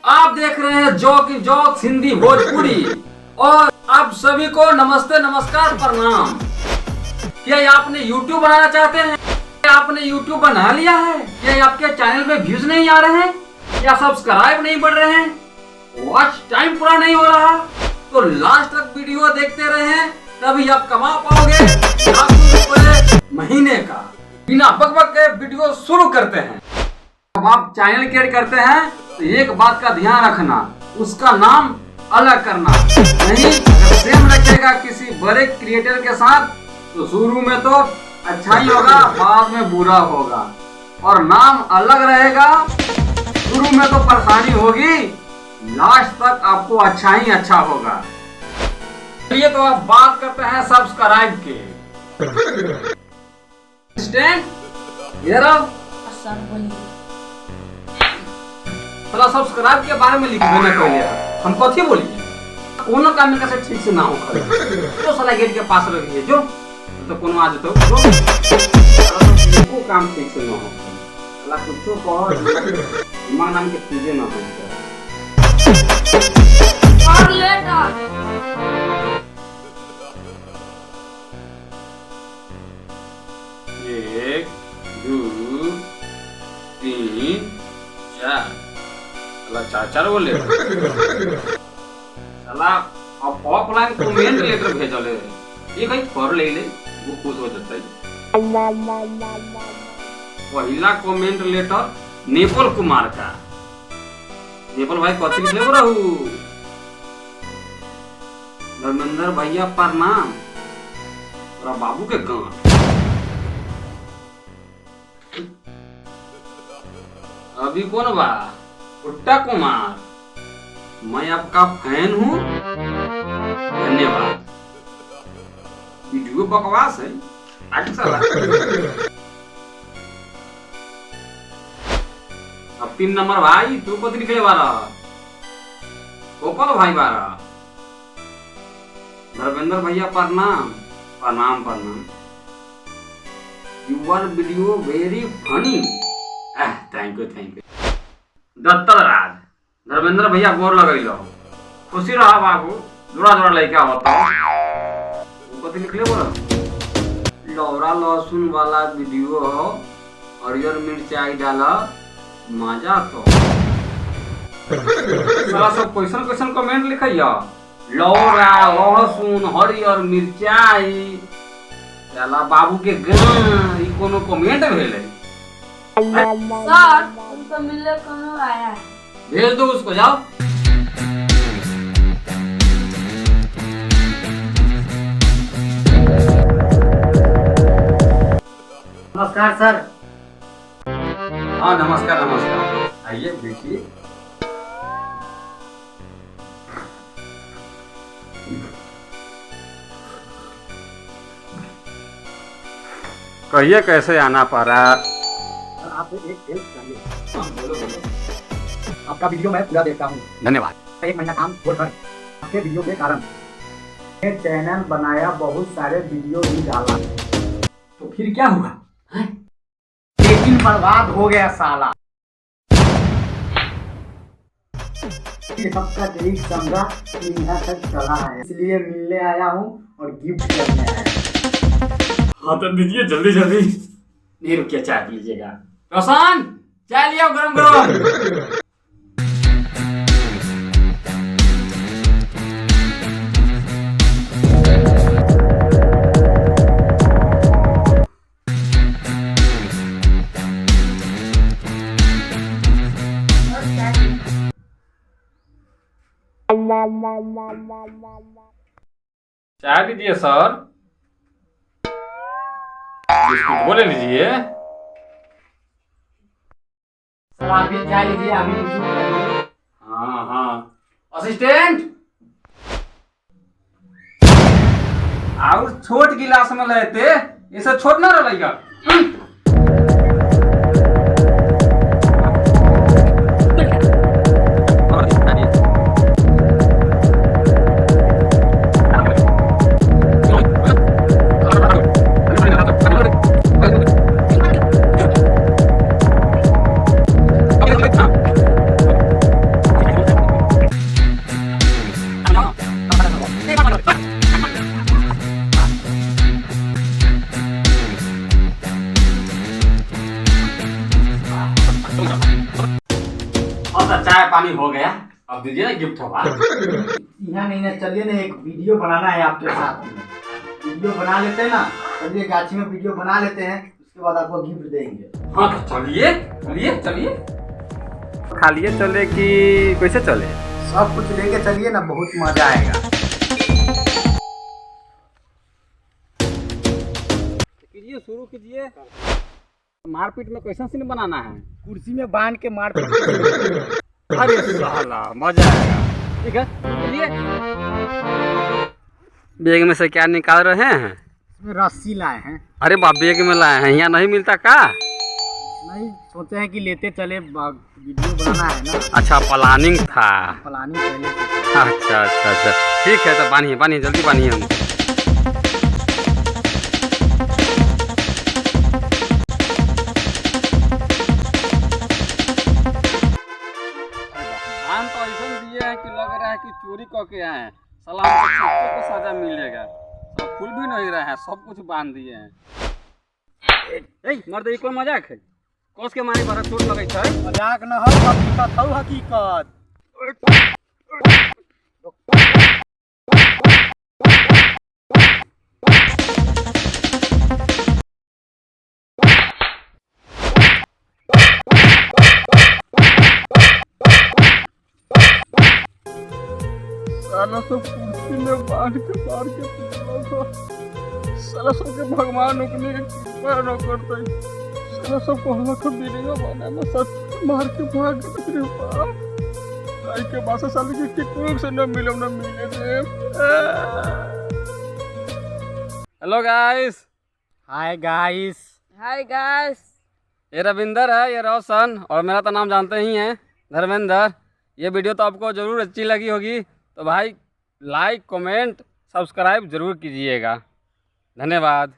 आप देख रहे हैं जॉक हिंदी भोजपुरी और आप सभी को नमस्ते नमस्कार प्रणाम। क्या आपने YouTube बनाना चाहते हैं? क्या आपने YouTube बना लिया है? क्या आपके चैनल में व्यूज नहीं आ रहे हैं या सब्सक्राइब नहीं बढ़ रहे हैं, वॉच टाइम पूरा नहीं हो रहा, तो लास्ट तक वीडियो देखते रहे, तभी आप कमा पाओगे ₹1,00,000 महीने का। बिना बकबक के वीडियो शुरू करते हैं। जब आप चैनल क्रिएट करते हैं तो एक बात का ध्यान रखना, उसका नाम अलग करना नहीं। अगर सेम रखेगा किसी बड़े क्रिएटर के साथ तो शुरू में तो अच्छा ही होगा, बाद में बुरा होगा, और नाम अलग रहेगा, शुरू में तो परेशानी होगी, लास्ट तक आपको अच्छा ही अच्छा होगा। चलिए तो अब बात करते हैं सब्सक्राइब के। ये रहो थोड़ा सब्सक्राइब के बारे में लिख देना पहले। हम कथी बोलिए कोनो काम में कैसे ठीक से ना हो तो साला गेट के पास रहिए जो तो कोनो आज तो को काम ठीक से ना हो साला कुछो को मां नाम के चीजें ना हो और लेटा 1 2 3 4 चार बोले साला अब ऑफलाइन कमेंट लेटर भेजले ये कहीं फॉर ले ले वो खुश हो जाता है। पहला कमेंट लेटर नेपाल कुमार का। नेपाल भाई कथी लिखले रहू? धर्मेंद्र भैया प्रणाम, तोरा बाबू के गांव। अभी कौन बा? भुट्टा कुमार, मैं आपका फैन हूँ, धन्यवाद। वीडियो बकवास है आगे साला। अब 3 नंबर भाई तू कथी लिखले बारा? गोपाल भाई बारा। धर्मेंद्र भैया प्रणाम प्रणाम प्रणाम। Your video very funny. Thank you. Dattal Raj, Dharmendra भैया गोर लगैलो, खुशी रहा बाबू, जोड़ा लड़का होता। कथी लिखले बोला? लौरा लहसुन वाला वीडियो हो, हरियर मिर्चाई डाला, मजा तो। साला सब क्वेश्चन कमेंट लिखैया। लौरा लहसुन हरियर मिर्चाई डाला बाबू के गां, ई कोनो कमेंट भेलै? सर उनको मिलने कौन आया है? भेज दो उसको, जाओ। नमस्कार सर। हाँ नमस्कार नमस्कार, आइए बैठिए। कहिए कैसे आना पा रहा? आपसे एक हेल्प चाहिए। बोलो। आपका वीडियो मैं पूरा देखता हूँ। धन्यवाद। 1 महीना काम छोड़कर आपके वीडियो के कारण मैं चैनल बनाया, बहुत सारे वीडियो भी डाला, तो फिर क्या हुआ? लेकिन बर्बाद हो गया साला। ये सबका ठीक समझा कि यहाँ तक चला है, इसलिए मिलने आया हूँ और गिफ्ट करने आया। हाँ तो दीजिए जल्दी जल्दी। नहीं रुकिए, चाय पी लीजिएगा। रोशन चाय लिया गरम गरम। चाय लीजिए सर, बिस्कुट बोले लीजिए। सर आप भी चाय लीजिए, अभी बिस्कुट खाइए। हाँ असिस्टेंट, और छोट गिलास में लेते, इसे छोट ना रहेगा। चाय पानी हो गया, अब दीजिए ना गिफ्ट हवा। यहाँ नहीं ना, चलिए ना एक वीडियो बनाना है आपके साथ में। वीडियो बना लेते हैं ना, चलिए गाछी में वीडियो बना लेते हैं, उसके बाद आपको गिफ्ट देंगे। हाँ तो चलिए चलिए चलिए। खालिए चले कि कैसे चले? सब कुछ लेके चलिए ना, बहुत मजा आएगा। कीजिए, शुरू कीजिए। मारपीट में कैसा सीन बनाना है? कुर्सी में बांध के मार अरे साला मजा आएगा। ठीक है चलिए। बैग में से क्या निकाल रहे हैं? इसमें रस्सी लाए हैं। अरे बाप, बैग में लाए हैं, यहाँ नहीं मिलता का? नहीं, सोचे हैं कि लेते चले, वीडियो बनाना है ना। अच्छा प्लानिंग था। प्लानिंग पहले से। अच्छा अच्छा अच्छा, ठीक है तो बांधिए बांधिए, जल्दी बांधिए हम। बांध तो ऐसा दिए हैं कि लग रहा है कि चोरी करके आए हैं। साला हमको सबको को सजा मिलेगा। सब खुल भी नहीं रहा है, सब कुछ बांध दिए हैं। ए मर्द, ई कोई मजाक है? कोस के मारे पर चोट लगे छै। मजाक न हो, हकीकत हो, हकीकत। साला सब कुर्सी में बांध के मार के पीटला था। साला सबके भगवान उकने के कृपा न करते। साला सब कहला के वीडियो बना में सच मार के भाग गए रे बाप। काई के बासा साले के कोई से न मिले रे। Hello guys. Hi guys. Hi guys. ये रविंदर है, ये रोशन, और मेरा तो नाम जानते ही हैं, धर्मेंद्र। ये वीडियो तो आपको ज़रूर अच्छी लगी होगी, तो भाई लाइक कमेंट सब्सक्राइब ज़रूर कीजिएगा। धन्यवाद।